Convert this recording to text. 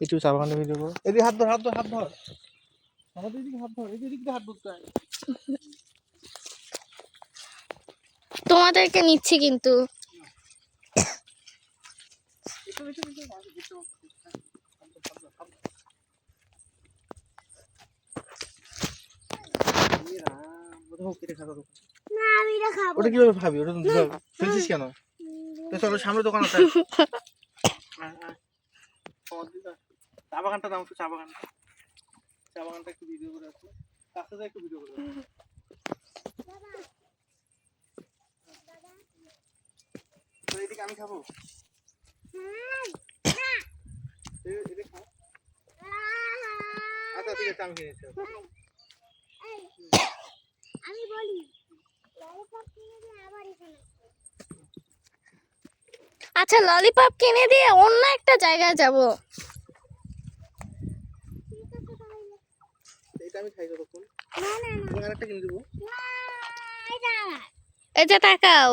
একটু চা বাগানে ভিডিও করো। এদিকে হাত ধর, হাত ধর, হাত ধর, আমাদের এদিকে হাত ধর, এদিক দিয়ে হাত ধরতে হয়। তোমাদেরকে নিচ্ছি কিন্তু। ওটা কিভাবে খাবি? ওটা ফেলছিস কেন? চলো সামনে দোকান আছে। চা বাগানটা দাও, চা বাগানটা, চা বাগানটা একটু ভিডিও করে আসো, কাছে যা একটু ভিডিও করে আসো। এদিকে আমি খাবো, আচ্ছা ঠিক আছে আমি কিনে নিচ্ছি। আমি বলি আচ্ছা ললিপপ কিনে দিয়ে অন্য একটা জায়গায় যাব। এটা আমি খাই যতক্ষণ। না না না, আরেকটা কিনে দেবো। না এটা এই যে তাকাও।